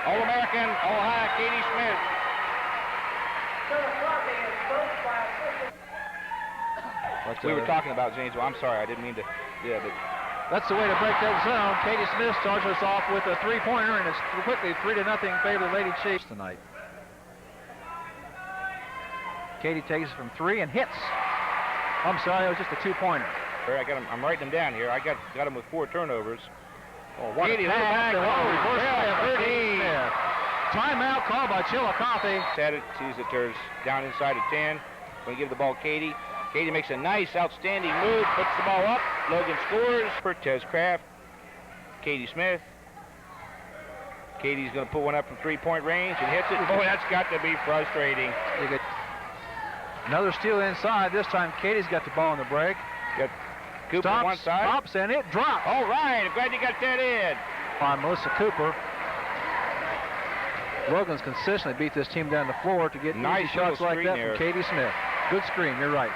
All-American, Ohio, Katie Smith. We were talking about Janesville. I'm sorry, I didn't mean to. Yeah, but that's the way to break that zone. Katie Smith starts us off with a three-pointer, and it's quickly 3-0 in favor of the Lady Chiefs tonight. Katie takes it from 3 and hits. I'm sorry, it was just a 2-pointer. I'm writing them down here. I got them with 4 turnovers. Oh, what Katie, reverse play. Timeout called by Chillicothe. Sees that there's down inside of 10. Going to give the ball Katie. Katie makes a nice, outstanding move, puts the ball up. Logan scores for Tez Craft. Katie Smith. Katie's going to put one up from 3-point range and hits it. Boy, that's got to be frustrating. Another steal inside. This time Katie's got the ball in the break. Got Cooper on one side. Stops, and it drops. All right, I'm glad you got that in. By Melissa Cooper. Logan's consistently beat this team down the floor to get nice shots like that from Katie Smith. Good screen, you're right.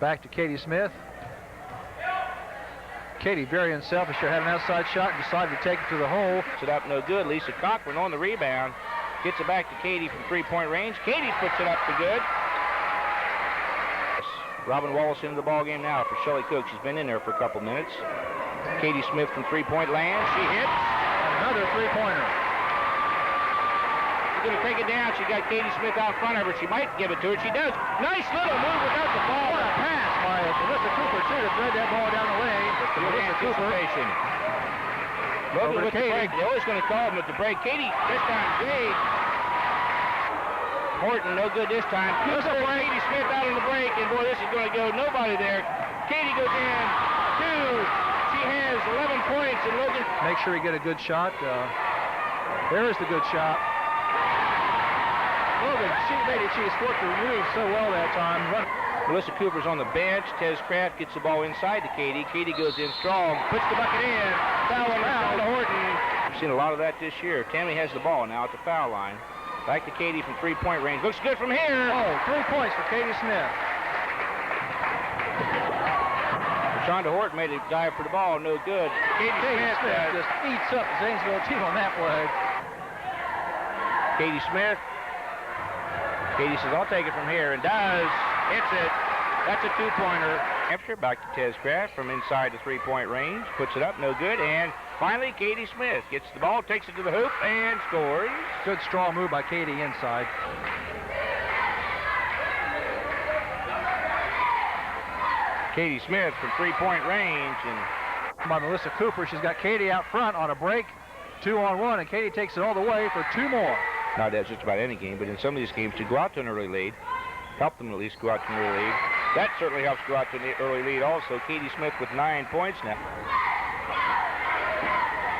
Back to Katie Smith. Katie, very unselfish here, had an outside shot and decided to take it to the hole. Puts it up, no good. Lisa Cochran on the rebound. Gets it back to Katie from 3-point range. Katie puts it up for good. Robin Wallace into the ball game now for Shelley Cook. She's been in there for a couple minutes. Katie Smith from 3-point land. She hits. Another 3-pointer. She's going to take it down. She got Katie Smith out in front of her. She might give it to her. She does. Nice little move without the ball. What a pass by Melissa Cooper, too, to thread that ball down the lane. Melissa Cooper. Logan with the break. They're always going to call him with the break. Katie, this time, great. Horton, no good this time. Cooper, Katie Smith out on the break, and boy, this is going to go. Nobody there. Katie goes in. 2. She has 11 points, and Logan. Make sure you get a good shot. There's the good shot. Logan, she scored the move so well that time. Melissa Cooper's on the bench. Tez Craft gets the ball inside to Katie. Katie goes in strong, puts the bucket in. Foul to Horton. We've seen a lot of that this year. Tammy has the ball now at the foul line. Back to Katie from 3-point range. Looks good from here. Oh, 3 points for Katie Smith. Shonda Horton made a dive for the ball. No good. Katie Smith just eats up the Zanesville team on that play. Katie Smith. Katie says, I'll take it from here, and does. Hits it. That's a 2-pointer. Hampshire back to Tez Craft from inside the 3-point range. Puts it up, no good. And finally, Katie Smith gets the ball, takes it to the hoop, and scores. Good strong move by Katie inside. Katie Smith from 3-point range. And by Melissa Cooper, she's got Katie out front on a break. 2-on-1, and Katie takes it all the way for 2 more. Not that's just about any game, but in some of these games, to go out to an early lead, help them at least go out to an early lead. That certainly helps go out to an early lead also. Katie Smith with 9 points now.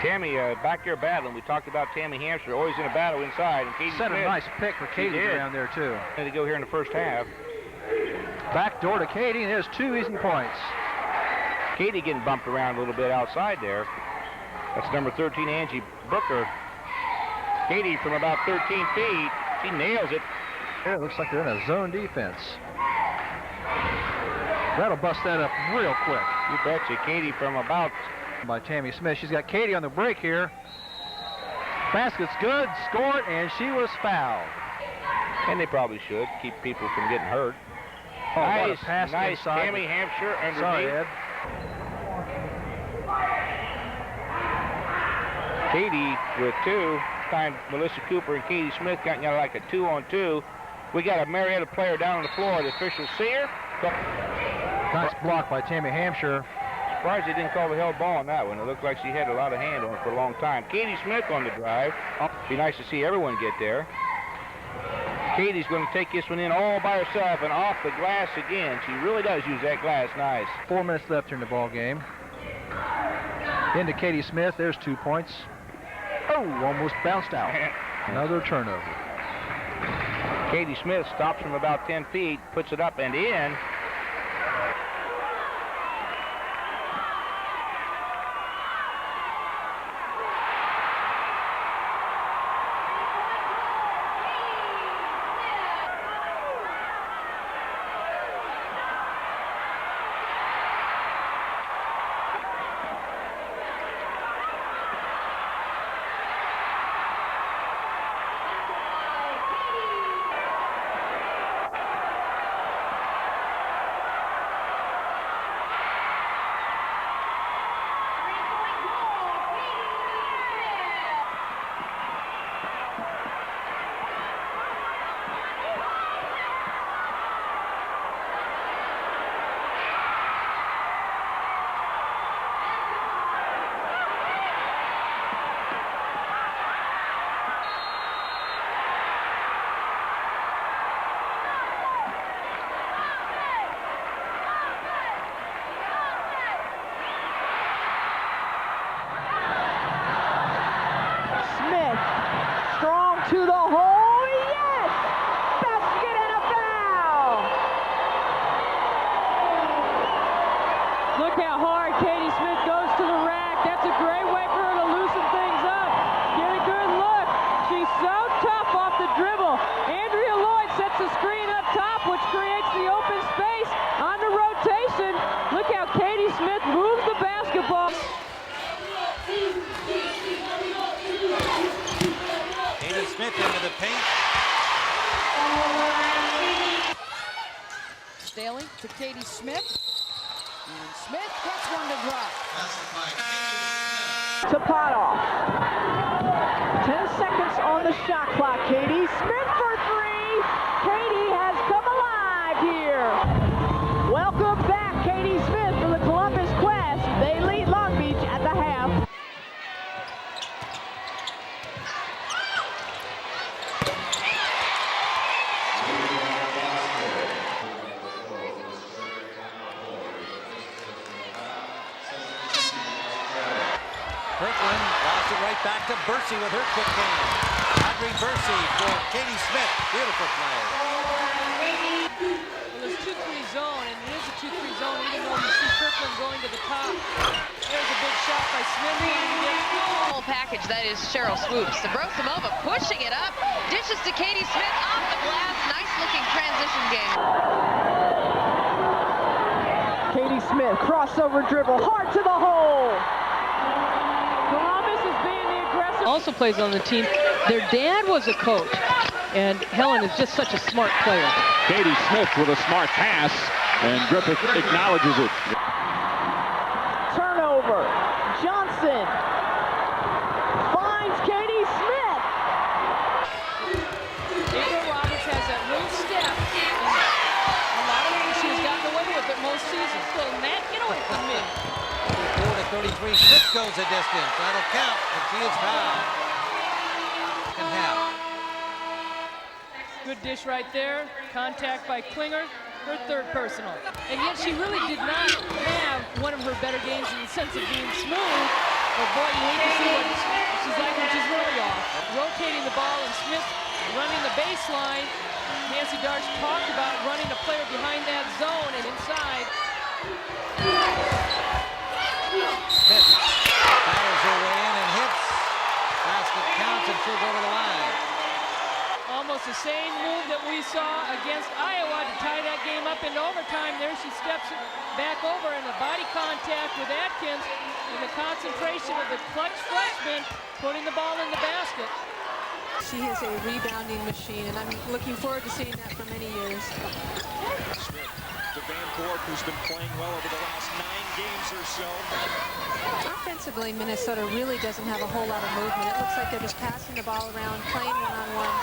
Tammy back there battling. We talked about Tammy Hampshire, always in a battle inside. And Katie Set Smith, a nice pick for Katie around there, too. And to go here in the first half. Back door to Katie, and there's 2 easy points. Katie getting bumped around a little bit outside there. That's number 13, Angie Booker. Katie from about 13 feet. She nails it. Yeah, it looks like they're in a zone defense. That'll bust that up real quick. You betcha. Katie from about... By Tammy Smith. She's got Katie on the break here. Basket's good, scored, and she was fouled. And they probably should keep people from getting hurt. Oh, nice, what a pass nice. Inside. Tammy Hampshire underneath. Sorry, Ed. Katie with 2. Time Melissa Cooper and Katie Smith got like a 2-on-2. We got a Marietta player down on the floor. The officials see her. Nice block by Tammy Hampshire. Surprised they didn't call the held ball on that one. It looked like she had a lot of hand on it for a long time. Katie Smith on the drive. Be nice to see everyone get there. Katie's going to take this one in all by herself and off the glass again. She really does use that glass nice. 4 minutes left here in the ball game. Into Katie Smith. There's 2 points. Oh, almost bounced out. Another turnover. Katie Smith stops from about 10 feet, puts it up and in. to Katie Smith. And Smith gets one to drop. To Potoff. 10 seconds on the shot clock. Katie Smith for three. Katie has come alive here. Welcome back, Katie Smith, for the Columbus Quest. They lead Long Beach at the half. Kirkland lost it right back to Bursey with her quick game. Audrey Bursey for Katie Smith. Beautiful play. Well, there's 2-3 zone, and it is a 2-3 zone, even though you see Kirkland going to the top. There's a big shot by Smith. Whole package, that is Cheryl Swoops. Sabrosomova pushing it up. Dishes to Katie Smith off the glass. Nice looking transition game. Katie Smith, crossover dribble, hard to the hole. Columbus is being the aggressive. Also plays on the team. Their dad was a coach, and Helen is just such a smart player. Katie Smith with a smart pass, and Griffith acknowledges it. Turnover. Johnson finds Katie Smith. April Roberts has that loose step. And a lot of things she has gotten away with it most seasons. So Matt, get away from me. 34-33. Smith goes a distance. That'll count, but she is fouled. Second half. Good dish right there. Contact by Klinger. Her third personal. And yet she really did not have one of her better games in the sense of being smooth. But boy, you hate to see what she's like when she's really off. Rotating the ball and Smith running the baseline. Nancy Darch talked about running a player behind that zone and inside. Smith batters her way in and hits. Basket counts and she'll go to the line. Almost the same move that we saw against Iowa to tie that game up into overtime. There she steps back over and the body contact with Atkins and the concentration of the clutch freshman putting the ball in the basket. She is a rebounding machine, and I'm looking forward to seeing that for many years. Smith to Van Gorp, who's been playing well over the last 9 games or so. Offensively, Minnesota really doesn't have a whole lot of movement. It looks like they're just passing the ball around, playing one-on-one.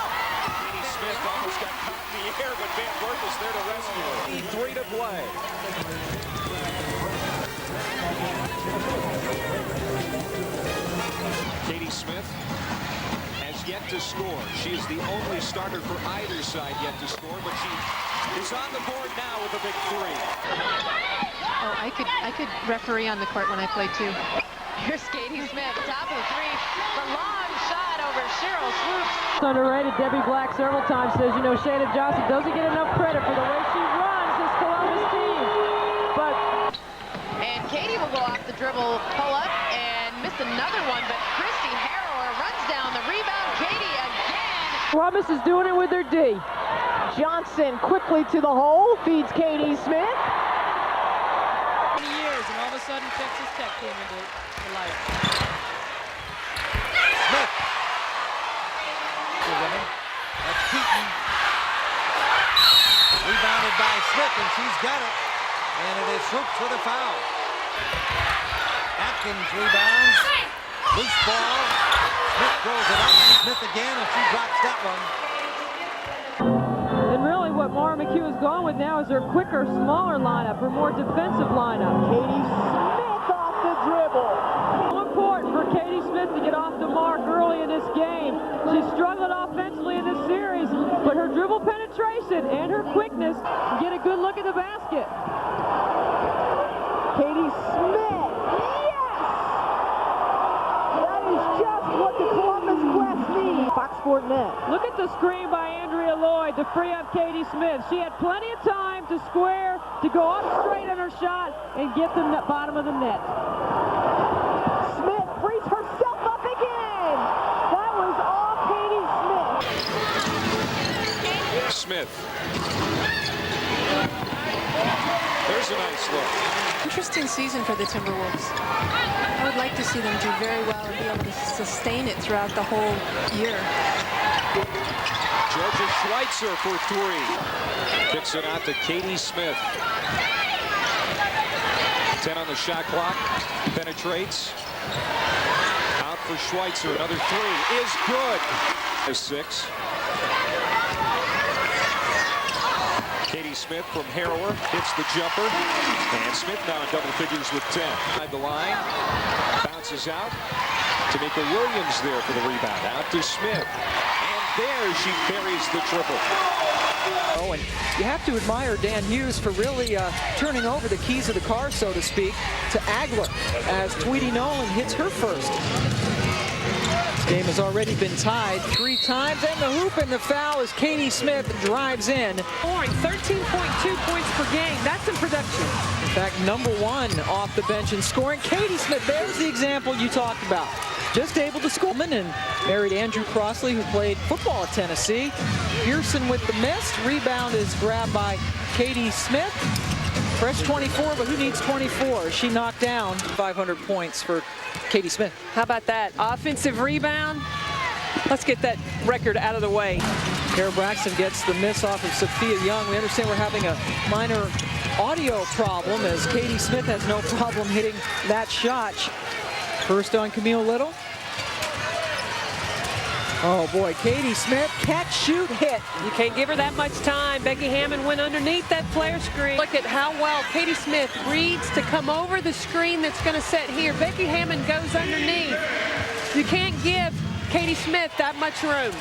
Katie Smith almost got caught in the air, but Van Gorp is there to rescue her. 3 to play. Katie Smith has yet to score. She is the only starter for either side yet to score, but she is on the board now with a big 3. Oh, I could referee on the court when I play too. Here's Katie Smith, top of the 3. The long shot over Cheryl Swoops. Underrated. Debbie Black several times says, you know, Shannon Johnson doesn't get enough credit for the way she runs this Columbus team. But And Katie will go off the dribble, pull up, and miss another one, but Christy Harrower runs down the rebound. Katie again. Columbus is doing it with their D. Johnson quickly to the hole, feeds Katie Smith. Years, and all of a sudden Texas Tech came into life. Smith. Good running. That's Keaton. Rebounded by Smith, and she's got it. And it is Swoops with a foul. Atkins rebounds. Loose ball. Smith throws it up. Smith again, and she drops that one. And really what Mara McHugh has gone with now is her quicker, smaller lineup, her more defensive lineup. Katie Smith off the dribble. So important for Katie Smith to get off the mark early in this game. She struggled offensively in this series, but her dribble penetration and her quickness get a good look at the basket. Katie Smith, yes! That is just what the Columbus Quest needs. Fox Sport Net. Look at the screen by Andrea Lloyd to free up Katie Smith. She had plenty of time to square, to go up straight on her shot and get the bottom of the net. Smith frees herself up again. That was all Katie Smith. Smith. There's a nice look. Interesting season for the Timberwolves. I would like to see them do very well and be able to sustain it throughout the whole year. Georgia Schweitzer for three. Kicks it out to Katie Smith. 10 on the shot clock. Penetrates. Out for Schweitzer. Another three is good. 6. Katie Smith from Harrower hits the jumper. And Smith now in double figures with 10. Inside the line. Bounces out. Tamika Williams there for the rebound. Out to Smith. And there she buries the triple. Oh, and you have to admire Dan Hughes for really turning over the keys of the car, so to speak, to Agler as Tweety Nolan hits her first. This game has already been tied 3 times, and the hoop and the foul as Katie Smith drives in. Scoring 13.2 points per game. That's in production. In fact, #1 off the bench in scoring. Katie Smith, there's the example you talked about. Just able to score, and married Andrew Crossley, who played football at Tennessee. Pearson with the miss. Rebound is grabbed by Katie Smith. Fresh 24, but who needs 24? She knocked down 500 points for Katie Smith. How about that? Offensive rebound. Let's get that record out of the way. Kara Braxton gets the miss off of Sophia Young. We understand we're having a minor audio problem as Katie Smith has no problem hitting that shot. First on Camille Little. Oh boy, Katie Smith, catch, shoot, hit. You can't give her that much time. Becky Hammond went underneath that flare screen. Look at how well Katie Smith reads to come over the screen that's going to set here. Becky Hammond goes underneath. You can't give Katie Smith that much room.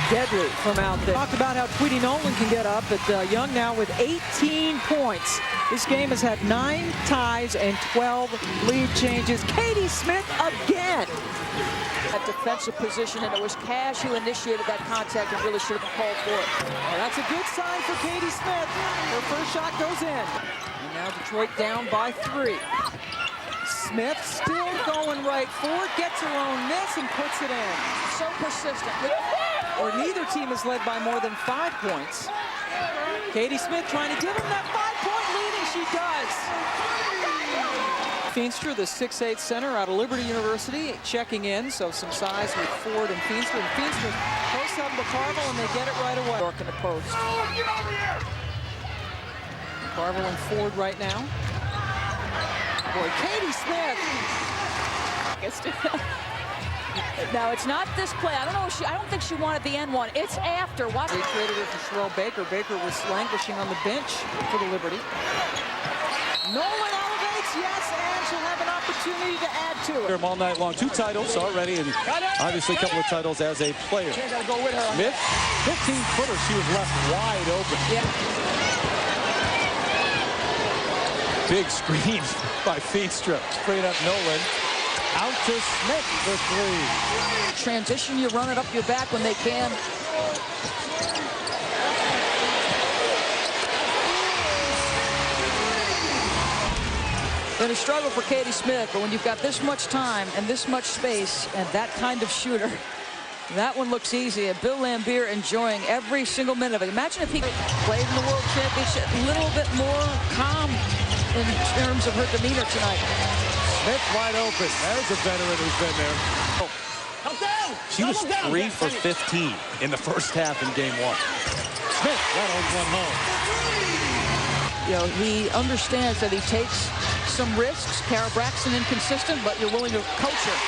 Deadly from out there. Talked about how Tweety Nolan can get up, but Young now with 18 points. This game has had 9 ties and 12 lead changes. Katie Smith again. That defensive position, and it was Cash who initiated that contact and really should have been called for it. Well, that's a good sign for Katie Smith. Her first shot goes in. And now Detroit down by 3. Smith still going right forward, gets her own miss and puts it in. So persistent. Or neither team is led by more than 5 points. Katie Smith trying to give him that 5-point lead, and she does. Feenstra, the 6'8" center out of Liberty University, checking in, so some size with Ford and Feenstra. And Feenstra posts up McCarville, and they get it right away. York in the post. McCarville and Ford right now. Boy, Katie Smith. Now it's not this play. I don't think she wanted the end one. It's after. Watch. They traded her for Sherelle Baker. Baker was languishing on the bench for the Liberty. Nolan elevates, yes, and she'll have an opportunity to add to it. All night long, 2 titles already, and obviously a couple of titles as a player. Smith, 15-footer, she was left wide open. Yeah. Big screen by Feenstra. Straight up Nolan. Out to Smith for 3. Transition, you run it up your back when they can. Been a struggle for Katie Smith, but when you've got this much time and this much space and that kind of shooter, that one looks easy. And Bill Lambier enjoying every single minute of it. Imagine if he played in the World Championship a little bit more calm in terms of her demeanor tonight. Smith wide open. There's a veteran who's been there. She was 3 for 15 in the first half in game 1. Smith, that one home. You know, he understands that he takes some risks. Kara Braxton inconsistent, but you're willing to coach her.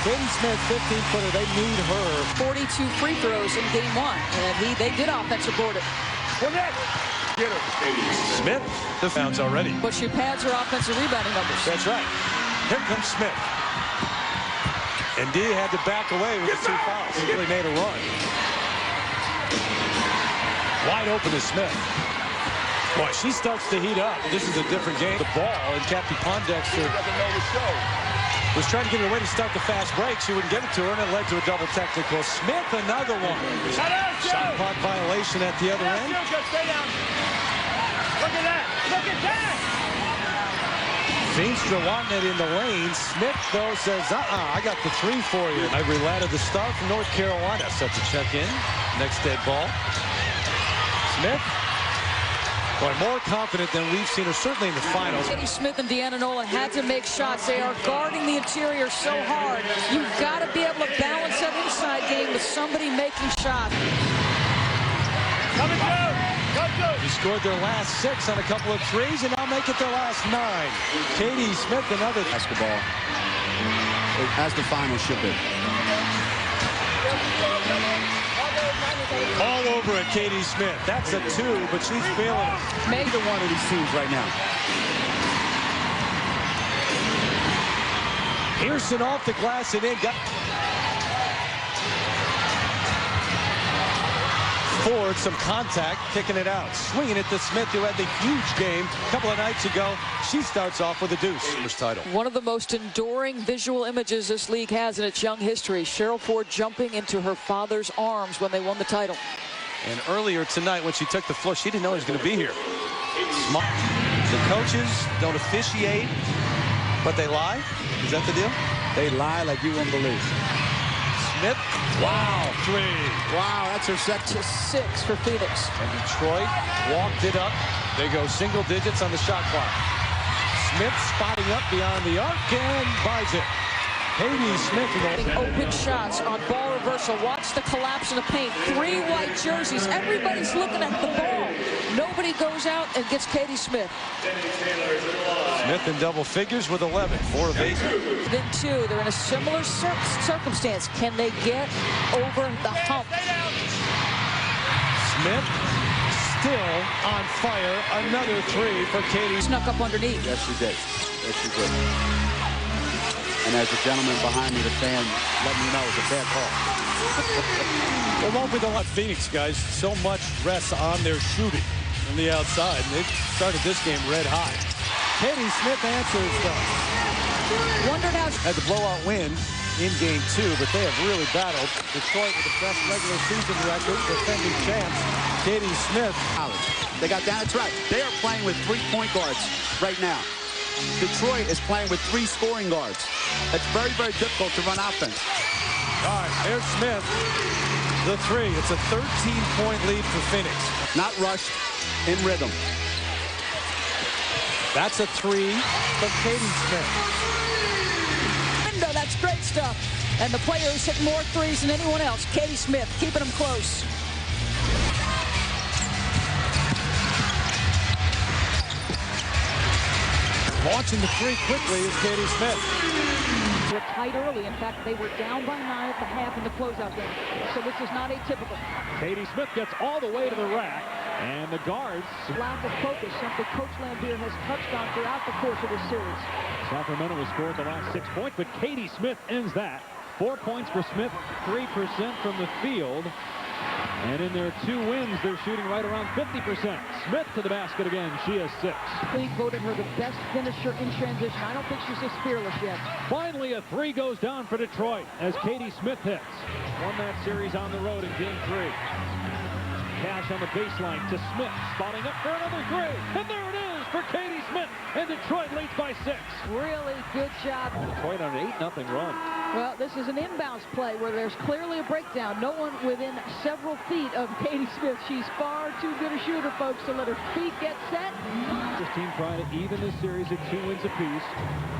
Katie Smith, 15-footer, they need her. 42 free throws in game 1, and they did offensive board it. Get her. Smith, the fouls already. But she pads her offensive rebounding numbers. That's right. Here comes Smith. And Dee had to back away with the 2 fouls. He really made a run. Wide open to Smith. Boy, she starts to heat up. This is a different game. The ball, and Kathy Pondexter was trying to get her away to start the fast break. She wouldn't get it to her, and it led to a double technical. Smith, another one. Shot clock violation at the other end. Stay down. Look at that. Look at that. Feenstra wanting it in the lane. Smith, though, says, I got the 3 for you. Ivory Latta, the star from North Carolina, set to check in. Next dead ball. Smith. Boy, more confident than we've seen her, certainly in the finals. Katie Smith and Deanna Nolan had to make shots. They are guarding the interior so hard. You've got to be able to balance that inside game with somebody making shots. Coming down. They scored their last 6 on a couple of threes, and now make it their last 9. Katie Smith, another basketball, as the final should be. All over it, Katie Smith. That's a 2, but she's feeling it. Neither one of these teams right now. Pearson off the glass and in. Ford, some contact, kicking it out. Swinging it to Smith, who had the huge game a couple of nights ago. She starts off with a deuce. First title. One of the most enduring visual images this league has in its young history. Cheryl Ford jumping into her father's arms when they won the title. And earlier tonight, when she took the floor, she didn't know he was going to be here. The coaches don't officiate, but they lie? Is that the deal? They lie like you wouldn't believe. Smith, wow, 3. Wow, that's her second. 6 for Phoenix. And Detroit walked it up. They go single digits on the shot clock. Smith spotting up beyond the arc and buys it. Katie Smith getting open shots on ball reversal. Watch the collapse in the paint. 3 white jerseys. Everybody's looking at the ball. Nobody goes out and gets Katie Smith. Smith in double figures with 11. 4 of 8. Then 2. They're in a similar circumstance. Can they get over the hump? Smith still on fire. Another 3 for Katie. Snuck up underneath. Yes, she did. Yes, she did. And as the gentleman behind me, the fan, let me know it's a bad call. It won't be the lot. Phoenix, guys, so much stress on their shooting from the outside. And they started this game red hot. Katie Smith answers though. Wondered how had the blowout win in game 2, but they have really battled. Detroit with the best regular season record, defending champs. Katie Smith. They got down. That's right. They are playing with 3 point guards right now. Detroit is playing with 3 scoring guards. It's very, very difficult to run offense. All right, there's Smith. The 3. It's a 13-point lead for Phoenix. Not rushed, in rhythm. That's a 3 from Katie Smith. Window, that's great stuff. And the player who's hit more 3s than anyone else, Katie Smith, keeping them close. Launching the 3 quickly is Katie Smith. They're tight early. In fact, they were down by 9 at the half in the closeout game. So this is not atypical. Katie Smith gets all the way to the rack, and the guards. Lack of focus, something Coach Lambier has touched on throughout the course of this series. Sacramento has scored the last 6 points, but Katie Smith ends that. 4 points for Smith, 3% from the field. And in their 2 wins, they're shooting right around 50%. Smith to the basket again. She has 6. League voted her the best finisher in transition. I don't think she's as fearless yet. Finally, a 3 goes down for Detroit as Katie Smith hits. Won that series on the road in game 3. Cash on the baseline to Smith, spotting up for another 3. And there it is for Katie Smith. And Detroit leads by 6. Really good job. Detroit on an 8-0 run. Well, this is an inbounds play where there's clearly a breakdown. No one within several feet of Katie Smith. She's far too good a shooter, folks, to let her feet get set. This team trying to even this series at 2 wins apiece.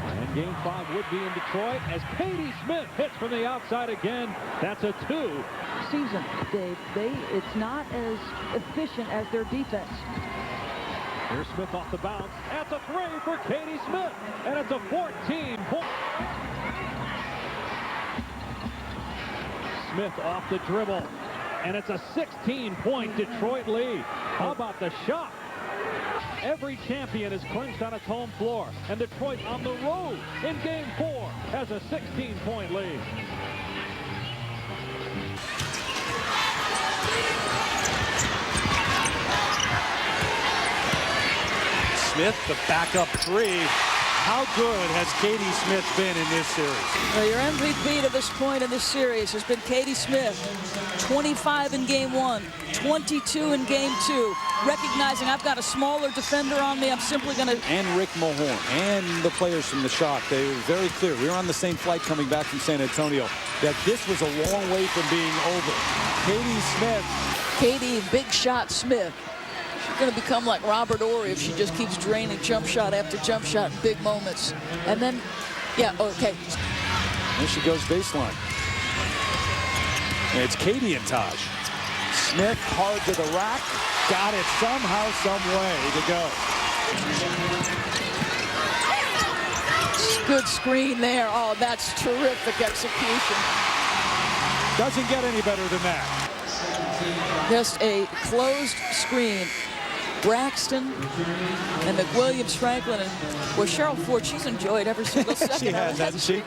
And game 5 would be in Detroit as Katie Smith hits from the outside again. That's a 2. Season, Dave, it's not as efficient as their defense. Here's Smith off the bounce. That's a 3 for Katie Smith. And it's a 14-point. Smith off the dribble. And it's a 16-point Detroit lead. How about the shot? Every champion is clinched on its home floor. And Detroit on the road in game 4 has a 16-point lead. Smith, the backup 3. How good has Katie Smith been in this series? Well, your MVP to this point in this series has been Katie Smith. 25 in game 1, 22 in game 2. Recognizing I've got a smaller defender on me, I'm simply going to... And Rick Mahorn and the players from the Shock, they were very clear. We were on the same flight coming back from San Antonio, that this was a long way from being over. Katie Smith. Katie Big Shot Smith She's going to become like Robert Ory if she just keeps draining jump shot after jump shot in big moments. And then, yeah, okay. There she goes baseline. And it's Katie and Taj. Smith hard to the rack. Got it somehow, some way to go. Good screen there. Oh, that's terrific execution. Doesn't get any better than that. Just a closed screen. Braxton and McWilliams Franklin. And well, Cheryl Ford, she's enjoyed every single second. She has, hasn't she?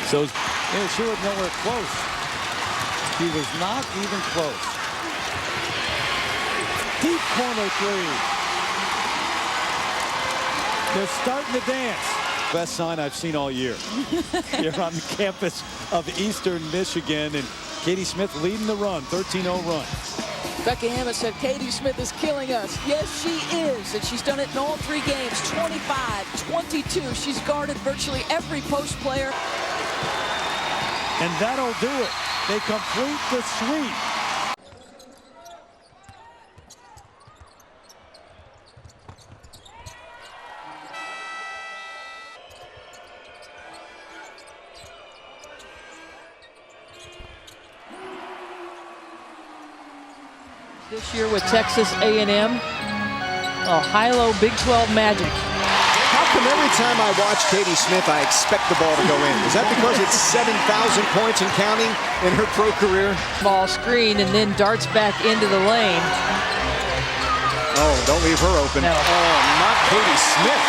So yeah, she was nowhere close. She was not even close. Deep corner three. They're starting to dance. Best sign I've seen all year. Here on the campus of Eastern Michigan, and Katie Smith leading the run, 13-0 run. Becky Hammond said, Katie Smith is killing us. Yes, she is, and she's done it in all 3 games, 25, 22. She's guarded virtually every post player. And that'll do it. They complete the sweep. This year with Texas A&M, high-low Big 12 magic. How come every time I watch Katie Smith, I expect the ball to go in? Is that because it's 7,000 points and counting in her pro career? Ball screen and then darts back into the lane. Oh, don't leave her open. No. Oh, not Katie Smith.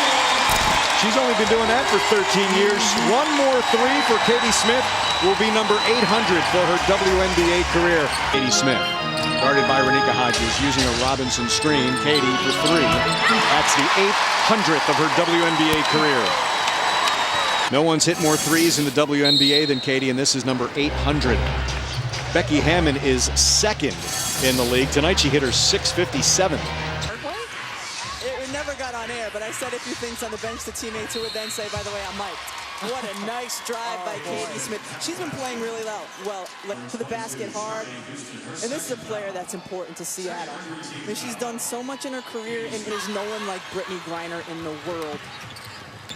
She's only been doing that for 13 years. One more 3 for Katie Smith will be number 800 for her WNBA career. Katie Smith, guarded by Renika Hodges, using a Robinson screen. Katie for 3. That's the 800th of her WNBA career. No one's hit more 3s in the WNBA than Katie, and this is number 800. Becky Hammond is 2nd in the league. Tonight she hit her 657. It never got on air, but I said a few things on the bench to teammates who would then say, by the way, I'm mic'd. What a nice drive by Katie Smith. She's been playing really well, like to the basket hard. And this is a player that's important to Seattle. I mean, she's done so much in her career, and there's no one like Brittany Griner in the world.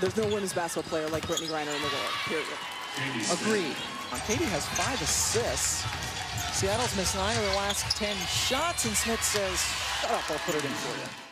There's no women's basketball player like Brittany Griner in the world, period. Agreed. Katie has 5 assists. Seattle's missed 9 of the last 10 shots, and Smith says, shut up, I'll put it in for you.